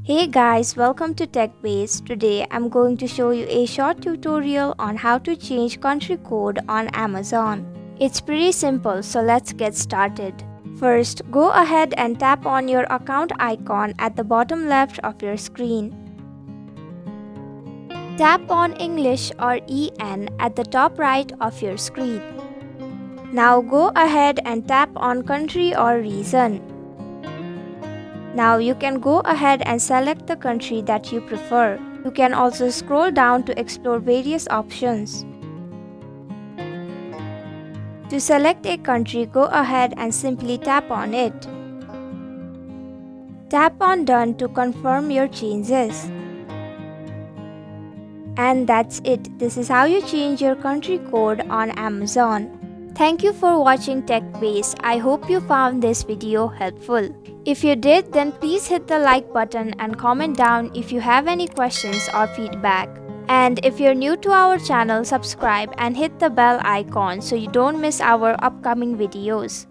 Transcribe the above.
Hey guys, welcome to TechBase. Today I'm going to show you a short tutorial on how to change country code on Amazon. It's pretty simple, so let's get started. First, go ahead and tap on your account icon at the bottom left of your screen. Tap on English or EN at the top right of your screen. Now go ahead and tap on country or region. Now you can go ahead and select the country that you prefer. You can also scroll down to explore various options. To select a country, go ahead and simply tap on it. Tap on Done to confirm your changes. And that's it. This is how you change your country code on Amazon. Thank you for watching TechBase. I hope you found this video helpful. If you did, then please hit the like button and comment down if you have any questions or feedback. And if you're new to our channel, subscribe and hit the bell icon so you don't miss our upcoming videos.